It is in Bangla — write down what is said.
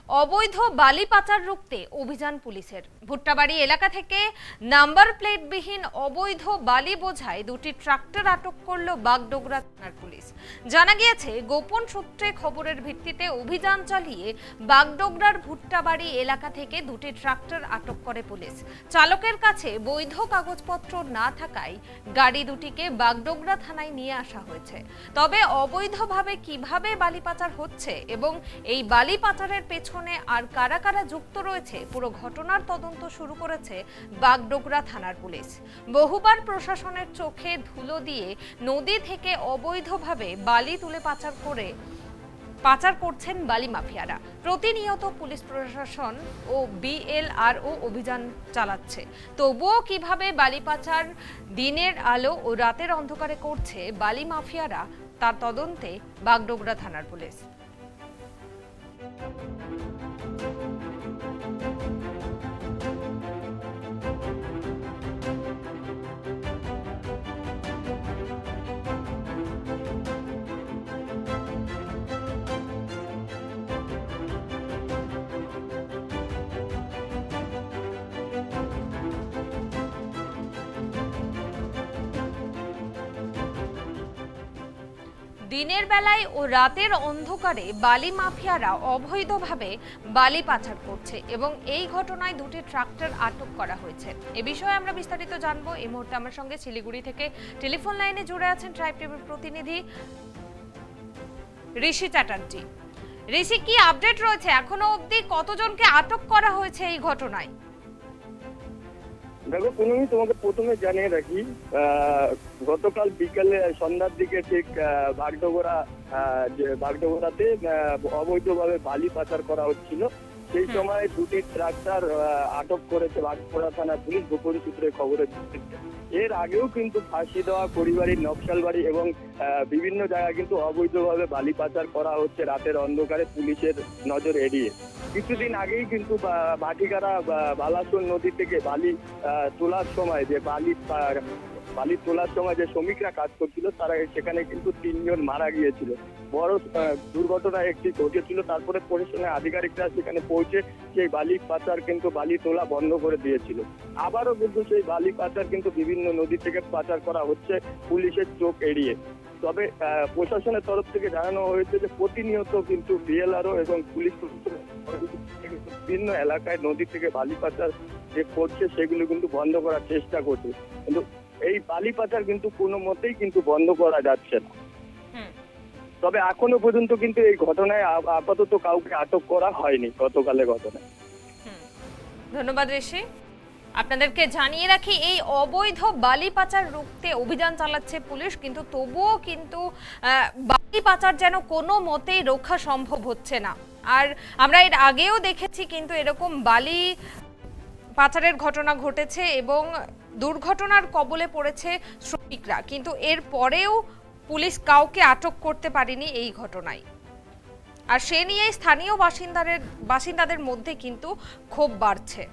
অবৈধ বালি পাচার রুখতে অভিযান পুলিশের। ভুট্টাবাড়ি এলাকা থেকে নাম্বার প্লেটবিহীন অবৈধ বালি বোঝাই দুটি ট্রাক্টর আটক করল বাগডোগরা থানার পুলিশ। জানা গিয়েছে, গোপন সূত্রে খবরের ভিত্তিতে অভিযান চালিয়ে বাগডোগরার ভুট্টাবাড়ি এলাকা থেকে দুটি ট্রাক্টর আটক করে পুলিশ। চালকের কাছে বৈধ কাগজপত্র না থাকায় গাড়ি দুটিকে বাগডোগরা থানায় নিয়ে আসা হয়েছে। তবে অবৈধভাবে কিভাবে বালি পাচার হচ্ছে এবং এই বালি পাচারের পেছনে আর কারা কারা যুক্ত রয়েছে, পুরো ঘটনার তদন্ত শুরু করেছে বাগডোগরা থানার পুলিশ। বহুবার প্রশাসনের চোখে ধুলো দিয়ে নদী থেকে অবৈধভাবে বালি তুলে পাচার করছেন বালি মাফিয়ারা। প্রতিনিয়ত পুলিশ প্রশাসন ও বিএলআরও অভিযান চালাচ্ছে। তবুও কিভাবে বালি পাচার দিনের আলো ও রাতের অন্ধকারে করছে বালি মাফিয়ারা, তার তদন্তে বাগডোগরা থানার পুলিশ। দিনের বেলায় ও রাতের অন্ধকারে বালি মাফিয়ারা অবৈধভাবে বালি পাচার করছে এবং এই ঘটনায় দুটি ট্রাক্টর আটক করা হয়েছে। এ বিষয়ে আমরা বিস্তারিত জানবো। এই মুহূর্তে আমার সঙ্গে শিলিগুড়ি থেকে টেলিফোন লাইনে জুড়ে আছেন ট্রাইব টিভির প্রতিনিধি ঋষি চ্যাটার্জি। ঋষি, কি আপডেট রয়েছে? এখনো অবধি কতজনকে আটক করা হয়েছে এই ঘটনায়? দেখো পুনমি, তোমাকে প্রথমে জানিয়ে রাখি, গতকাল বিকালে সন্ধ্যার দিকে ঠিক বাগডোগরাতে অবৈধভাবে বালি পাচার করা হচ্ছিল। সেই সময় দুটি ট্রাক্টর আটক করেছে বাগডোগরা থানা পুলিশ গোপন সূত্রে খবরের ভিত্তিতে। এর আগেও কিন্তু ফাঁসি দেওয়া, পরিবাড়ি, নকশালবাড়ি এবং বিভিন্ন জায়গায় কিন্তু অবৈধভাবে বালি পাচার করা হচ্ছে রাতের অন্ধকারে পুলিশের নজর এড়িয়ে। কিছুদিন আগেই কিন্তু ভাটিকারা বালাসোল নদী থেকে বালি তোলার সময় যে শ্রমিকরা কাজ করছিল, তারা সেখানে কিন্তু 3 জন মারা গিয়েছিল। বড় দুর্ঘটনা একটি ঘটেছিল। তারপরে প্রশাসনের আধিকারিকরা সেখানে পৌঁছে সেই বালি পাচার কিন্তু বালি তোলা বন্ধ করে দিয়েছিল। আবারও কিন্তু সেই বালি পাচার কিন্তু বিভিন্ন নদী থেকে পাচার করা হচ্ছে পুলিশের চোখ এড়িয়ে। তবে প্রশাসনের তরফ থেকে জানানো হয়েছে যে প্রতিনিয়ত কিন্তু বিএলআরও এবং পুলিশ বিভিন্ন এলাকায় নদী থেকে বালি পাচার যে করছে সেগুলো কিন্তু বন্ধ করার চেষ্টা করছে, কিন্তু এই বালি পাচার কিন্তু কোনো মতেই কিন্তু বন্ধ করা যাচ্ছে না। তবে এখনো পর্যন্ত কিন্তু এই ঘটনায় আপাতত কাউকে আটক করা হয়নি গতকালের ঘটনায়। ধন্যবাদ ঋষি। আপনাদেরকে জানিয়ে রাখি, এই অবৈধ বালি পাচার রুখতে অভিযান চালাচ্ছে পুলিশ, কিন্তু তবুও কিন্তু বালি পাচার যেন কোনো মতেই রক্ষা সম্ভব হচ্ছে না। আর আমরা এর আগেও দেখেছি কিন্তু এরকম বালি পাচারের ঘটনা ঘটেছে এবং দুর্ঘটনার কবলে পড়েছে শ্রমিকরা, কিন্তু এর পরেও পুলিশ কাউকে আটক করতে পারেনি এই ঘটনায়। আর সে নিয়ে স্থানীয় বাসিন্দাদের মধ্যে কিন্তু ক্ষোভ বাড়ছে।